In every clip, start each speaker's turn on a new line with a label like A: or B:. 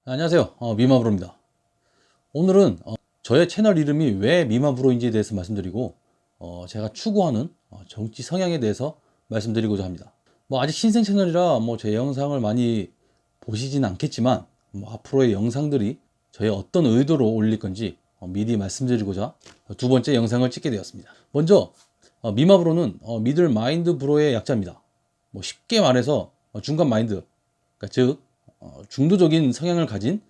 A: 안녕하세요. 미마브로입니다. 오늘은 저의 채널 이름이 왜 미마브로인지에 대해서 말씀드리고 제가 추구하는 정치 성향에 대해서 말씀드리고자 합니다. 아직 신생 채널이라 제 영상을 많이 보시진 않겠지만 앞으로의 영상들이 저의 어떤 의도로 올릴 건지 미리 말씀드리고자 두 번째 영상을 찍게 되었습니다. 먼저 미마브로는 미들 마인드 브로의 약자입니다. 쉽게 말해서 중간 마인드, 그러니까 즉 중도적인 성향을 가진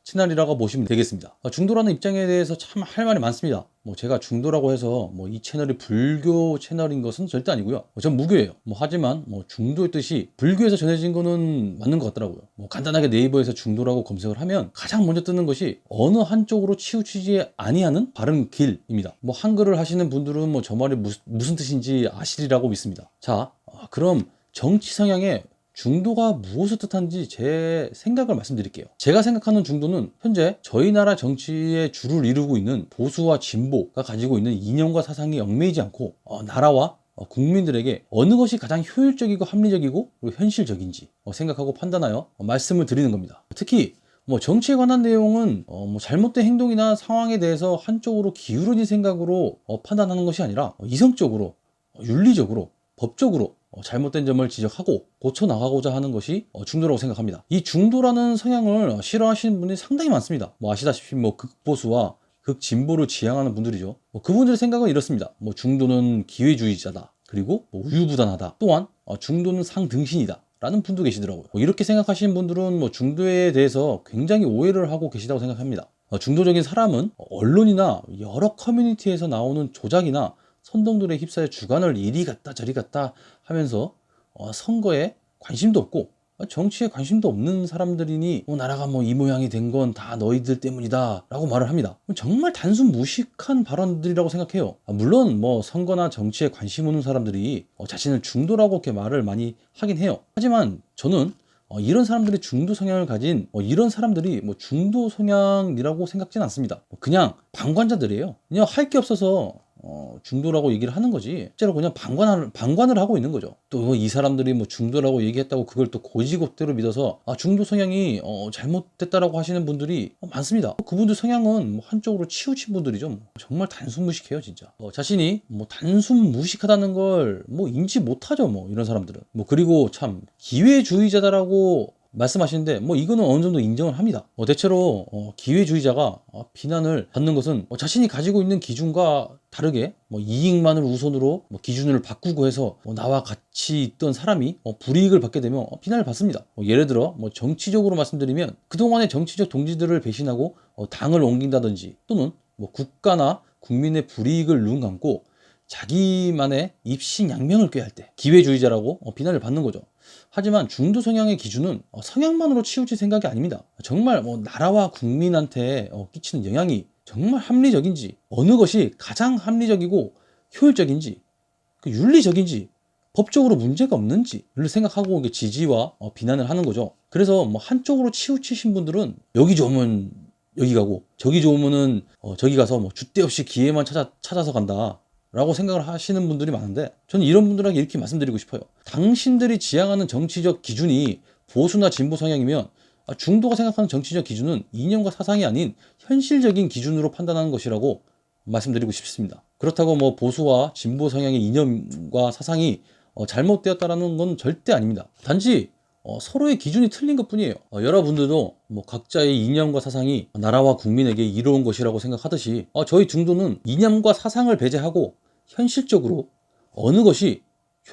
A: 채널이라고 보시면 되겠습니다. 중도라는 입장에 대해서 참 할 말이 많습니다. 제가 중도라고 해서 이 채널이 불교 채널인 것은 절대 아니고요. 전 무교예요. 하지만 중도의 뜻이 불교에서 전해진 거는 맞는 것 같더라고요. 간단하게 네이버에서 중도라고 검색을 하면 가장 먼저 뜨는 것이 어느 한쪽으로 치우치지 아니하는 바른 길입니다. 한글을 하시는 분들은 저 말이 무슨 뜻인지 아시리라고 믿습니다. 자, 그럼 정치 성향의 중도가 무엇을 뜻하는지 제 생각을 말씀드릴게요. 제가 생각하는 중도는 현재 저희 나라 정치의 주를 이루고 있는 보수와 진보가 가지고 있는 이념과 사상이 얽매이지 않고 나라와 국민들에게 어느 것이 가장 효율적이고 합리적이고 그리고 현실적인지 생각하고 판단하여 말씀을 드리는 겁니다. 특히 정치에 관한 내용은 잘못된 행동이나 상황에 대해서 한쪽으로 기울어진 생각으로 판단하는 것이 아니라 이성적으로, 윤리적으로, 법적으로 잘못된 점을 지적하고 고쳐나가고자 하는 것이 중도라고 생각합니다. 이 중도라는 성향을 싫어하시는 분들이 상당히 많습니다. 아시다시피 극보수와 극진보를 지향하는 분들이죠. 그분들의 생각은 이렇습니다. 중도는 기회주의자다, 그리고 우유부단하다, 또한 중도는 상등신이다 라는 분도 계시더라고요. 이렇게 생각하시는 분들은 중도에 대해서 굉장히 오해를 하고 계시다고 생각합니다. 중도적인 사람은 언론이나 여러 커뮤니티에서 나오는 조작이나 선동들에 휩싸여 주관을 이리 갔다 저리 갔다 하면서 선거에 관심도 없고 정치에 관심도 없는 사람들이니 나라가 이 모양이 된 건 다 너희들 때문이다 라고 말을 합니다. 정말 단순 무식한 발언들이라고 생각해요. 물론 선거나 정치에 관심 없는 사람들이 자신을 중도라고 이렇게 말을 많이 하긴 해요. 하지만 저는 이런 사람들이 중도 성향을 가진 이런 사람들이 중도 성향이라고 생각지는 않습니다. 그냥 방관자들이에요. 그냥 할 게 없어서 중도라고 얘기를 하는 거지 실제로 그냥 방관을 하고 있는 거죠. 또 이 사람들이 중도라고 얘기했다고 그걸 또 고지고대로 믿어서 중도 성향이 잘못됐다라고 하시는 분들이 많습니다. 그분들 성향은 한쪽으로 치우친 분들이죠. 정말 단순 무식해요 진짜. 자신이 단순 무식하다는 걸 인지 못하죠 이런 사람들은. 그리고 참 기회주의자다라고 말씀하시는데 이거는 어느 정도 인정을 합니다. 대체로 기회주의자가 비난을 받는 것은 자신이 가지고 있는 기준과 다르게 이익만을 우선으로 기준을 바꾸고 해서 나와 같이 있던 사람이 불이익을 받게 되면 비난을 받습니다. 예를 들어 정치적으로 말씀드리면 그동안의 정치적 동지들을 배신하고 당을 옮긴다든지, 또는 국가나 국민의 불이익을 눈 감고 자기만의 입신양명을 꾀할 때 기회주의자라고 비난을 받는 거죠. 하지만 중도 성향의 기준은 성향만으로 치우칠 생각이 아닙니다. 정말 나라와 국민한테 끼치는 영향이 정말 합리적인지, 어느 것이 가장 합리적이고 효율적인지, 윤리적인지, 법적으로 문제가 없는지를 생각하고 지지와 비난을 하는 거죠. 그래서 한쪽으로 치우치신 분들은 여기 좋으면 여기 가고 저기 좋으면은 저기 가서 줏대 없이 기회만 찾아서 간다 라고 생각을 하시는 분들이 많은데, 저는 이런 분들에게 이렇게 말씀드리고 싶어요. 당신들이 지향하는 정치적 기준이 보수나 진보 성향이면 중도가 생각하는 정치적 기준은 이념과 사상이 아닌 현실적인 기준으로 판단하는 것이라고 말씀드리고 싶습니다. 그렇다고 보수와 진보 성향의 이념과 사상이 잘못되었다는 건 절대 아닙니다. 단지 서로의 기준이 틀린 것 뿐이에요. 여러분들도 각자의 이념과 사상이 나라와 국민에게 이로운 것이라고 생각하듯이 저희 중도는 이념과 사상을 배제하고 현실적으로 어느 것이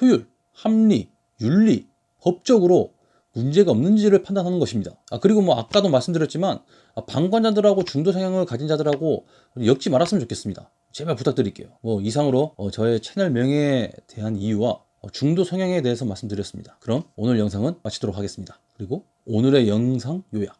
A: 효율, 합리, 윤리, 법적으로 문제가 없는지를 판단하는 것입니다. 그리고 아까도 말씀드렸지만 방관자들하고 중도 성향을 가진 자들하고 엮지 말았으면 좋겠습니다. 제발 부탁드릴게요. 이상으로 저의 채널 명예에 대한 이유와 중도 성향에 대해서 말씀드렸습니다. 그럼 오늘 영상은 마치도록 하겠습니다. 그리고 오늘의 영상 요약.